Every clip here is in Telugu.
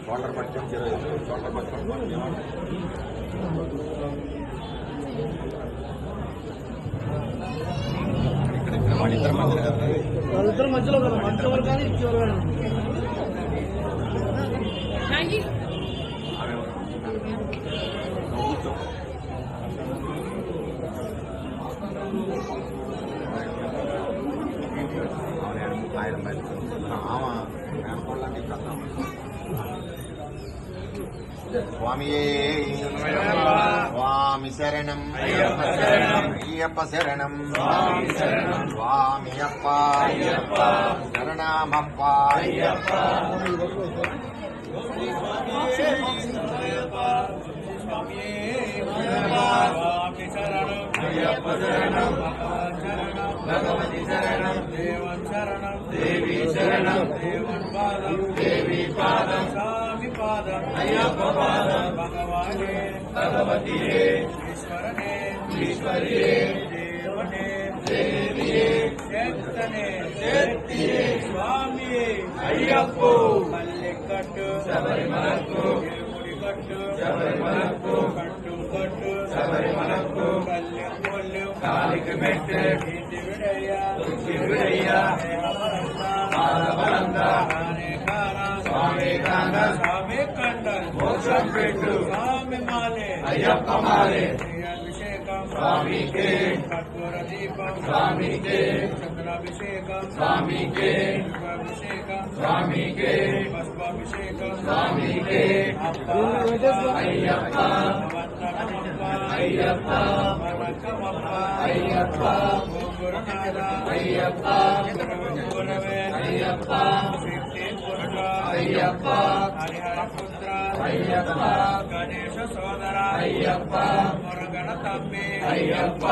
షోల్డర్ పట్టుకొని షోల్డర్ పట్టుకొని వాళ్ళిద్దరు మధ్యలో కదా మంచివారు కానీ ఇచ్చేవారు కానీ స్వామియే స్వామి శరణం అయ్యప్ప శరణం స్వామియప్ప శరణమప్ప భగవతి శరణం దేవన్ శరణం దేవి శరణం దేవన్ పాదం దేవి పాదం స్వామి పాదం అయ్యప్ప పాదం భగవానే భగవతియే ఈశ్వరనే ఈశ్వరియే దేవనే దేవియే శక్తనే శక్తియే స్వామియే అయ్యప్ప మల్లికట్టు శబరిమలకు కట్టు శబరిమలకు కట్టు కట్టు శబరిమలకు కళ్యం కొల్యం కాలికి మెట్టు ఇంటి విడయ్యా స్వామి కాన స్వామి కండ మోక్షం పెట్టు స్వామి మాలే అయ్యప్ప మాలే అభిషేకం స్వామికే కర్పూర దీపం స్వామికే చంద్రాభిషేకం స్వామికే అభిషేకం స్వామికే పుష్పాభిషేకం స్వామికే అయ్యప్ప వందనమప్ప అయ్యప్ప వరకమప్ప అయ్యప్ప గురునాథ అయ్యప్ప గురవే అయ్యప్ప శక్తి పురుష అయ్యప్ప హరిహర పుత్ర అయ్యప్ప గణేశ సోదర అయ్యప్ప మురగణ తమ్మి అయ్యప్ప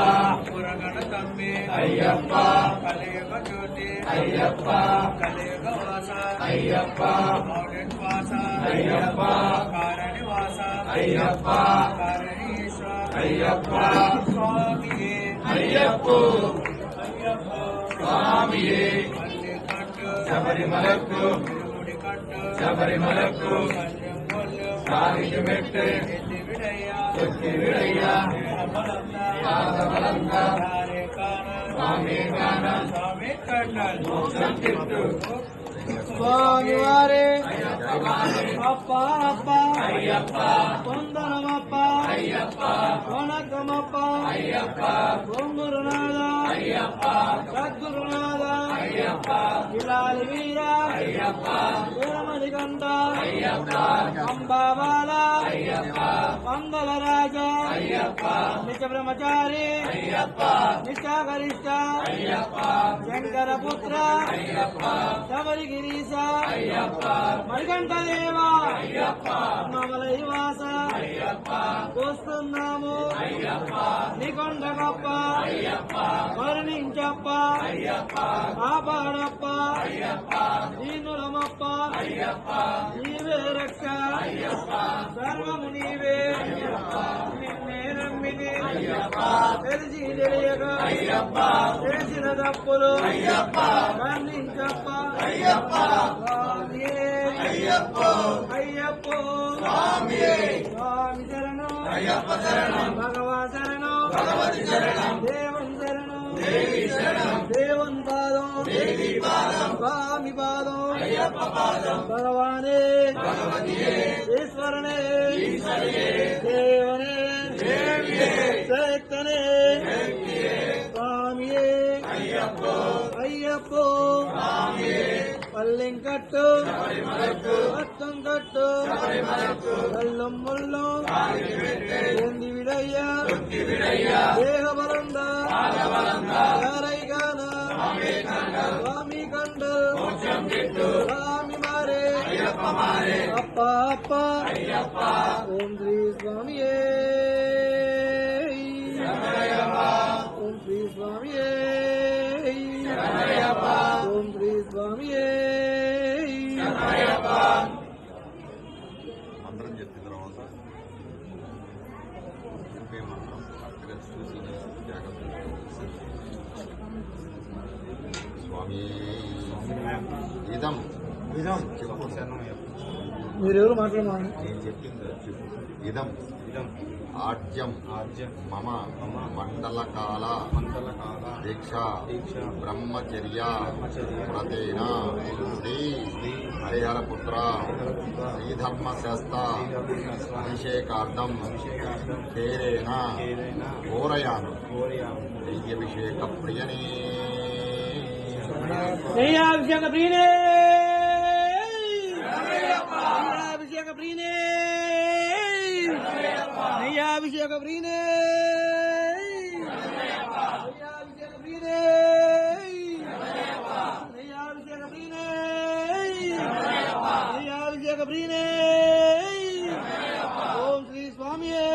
మురగణ తమ్మి అయ్యప్ప కలియుగ జ్యోతి అయ్యప్ప కలియుగ వాస అయ్యప్ప మౌడెన్ వాస అయ్యప్ప కారణి వాస అయ్యప్ప కారణీశ్వర అయ్యప్ప స్వామియే అయ్యప్ప అయ్యప్ప స్వామియే శబరిమలకు శబరిమలకు కాలికి మెట్టు తొక్కి విడయ్యా పాదబలంగా స్వామి కాన స్వామి కన్నల్ మోక్షం కిట్టు స్వామి వారే అప్ప అప్ప అయ్యప్ప వందనమప్ప అయ్యప్ప వనకమప్ప అయ్యప్ప ఓం గురునాథ అయ్యప్ప సద్గురునాథ అయ్యప్ప ఇలాలి వీర అయ్యప్ప వీరమణి కంఠ అయ్యప్ప అంబాబాల అయ్యప్ప మంగళ రాజ అయ్యప్ప నిత్య బ్రహ్మచారి అయ్యప్ప నిత్యాగరిష్ట అయ్యప్ప శంకర పుత్ర అయ్యప్ప శబరిగిరీశ అయ్యప్ప మణికంఠ దేవ అయ్యప్ప మమలైవాస అయ్యప్ప వస్తున్నాము అయ్యప్ప నికొండ గొప్ప అయ్యప్ప వర్ణించప్ప అయ్యప్ప కాపాడప్ప అయ్యప్ప దీనులమప్ప అయ్యప్ప నీవే రక్ష అయ్యప్ప సర్వము నీవే అయ్యప్ప నిన్నే నమ్మిని అయ్యప్ప తెలిసి తెలియక అయ్యప్ప చేసిన తప్పులు అయ్యప్ప వర్ణించప్ప అయ్యప్ప స్వామియే అయ్యప్ప అయ్యప్ప స్వామియే స్వామి శరణం అయ్యప్ప శరణం భగవాన్ శరణం భగవతి శరణం దేవన్ శరణం దేవి శరణం దేవన్ పాదం దేవి పాదం స్వామి పాదం అయ్యప్ప పాదం భగవానే భగవతియే ఈశ్వరనే ఈశ్వరియే దేవనే దేవియే శక్తనే శక్తియే స్వామియే అయ్యప్ప అయ్యప్ప స్వామియే పల్లెంకట్టు అత్తం కట్టు కళ్ళం ముళ్ళం ఎంది విడయ్యా దేహ బలంద యారైగాన స్వామి కండల్ స్వామి మారే అప్ప అప్ప ఓం శ్రీ స్వామియే ఓం శ్రీ స్వామియే ఓం శ్రీ స్వామియే అందరం చెప్పిన తర్వాత ఒకే మంత్రం కరెక్ట్గా చూసి జాగ్రత్తగా స్వామి ఇదం ఇదం చెప్పు శరణం మీరెవరు మాట్లాడమని నేను చెప్పింది చెప్పు ఇదం ఇదం ఆజ్యం మమ మండలకాల దీక్ష బ్రహ్మచర్య వ్రతేన శ్రీ హరిహరపుత్ర శ్రీధర్మశాస్త్ర అభిషేకార్థం తేరేణ ఘోరయాను దైవ్యభిషేక ప్రియనే అభిషేక ప్రియనే అభిషేక ప్రియనే అభిషేక ప్రియనే అభిషేక ప్రియనే అభిషేక ప్రియనే అభిషేక ప్రియనే ఓం శ్రీ స్వామియే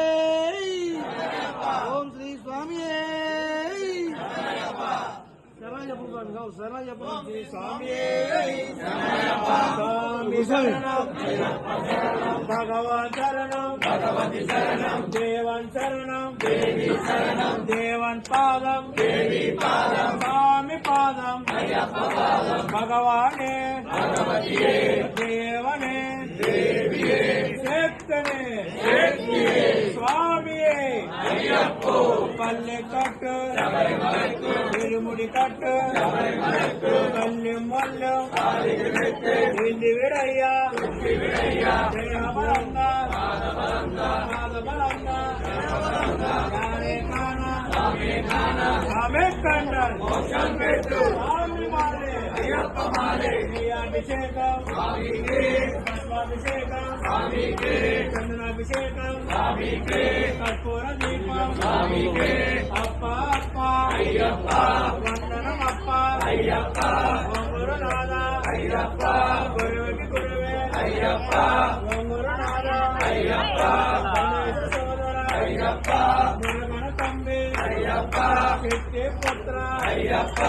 ఓం శ్రీ స్వామియే శరణం చెప్పు శరణం చెప్పు శ్రీ స్వామియే స్వామి శరణం భగవాన్ శరణం భగవతి శరణం దేవన్ శరణం దేవి శరణం దేవన్ పాదం దేవి పాదం స్వామి పాదం అయ్యప్ప పాదం భగవానే భగవతియే దేవనే దేవియే శక్తనే శక్తియే స్వామియే అయ్యప్ప పల్లె కట్టు ఇరుముడి కట్టు కల్యం వల్లం ఇంది విడయ్యా దేహబలంగా పాదబలంగా యారే కానా ఆమె కండల్ స్వామి మాలే అయ్యప్ప మాలే నీ అభిషేకం పుష్పాభిషేకం చందనాభిషేకం కర్పూర దీపం అప్ప అప్ప అయ్యప్ప వందనం అప్ప అయ్యప్ప గురునాథ అయ్యప్ప గురువుకి గురువే అయ్యప్ప గురునాథ అయ్యప్ప గణేశ సోదర అయ్యప్ప మురుగన తంబి అయ్యప్ప శక్తి పుత్ర అయ్యప్ప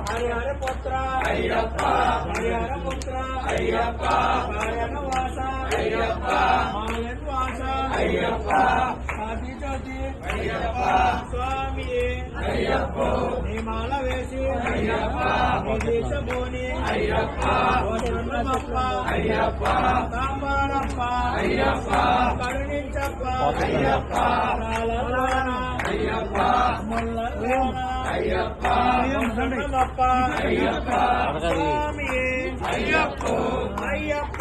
హరిహర పుత్ర అయ్యప్ప హరిహర పుత్ర అయ్యప్ప కాయన వాస అయ్యప్ప మాయన్ వాస అయ్యప్ప ఆది జ్యోతి అయ్యప్ప స్వామియే అయ్యప్ప నిమాల వేసి అయ్యప్ప దేశ భూని అయ్యప్ప వసంతమప్ప అయ్యప్ప తాంబారప్ప అయ్యప్ప కరుణించప్ప అయ్యప్ప లాలరాణ అయ్యప్ప ముల్లరాణ అయ్యప్ప వసంతమప్ప అయ్యప్ప స్వామియే అయ్యప్ప అయ్యప్ప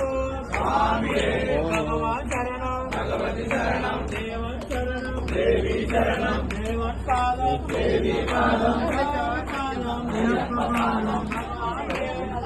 స్వామియే భగవాన్ శరణం భగవతి శరణం దేవన్ శరణం దేవి శరణం దేవన్ పాదం దేవి పాదం పాదం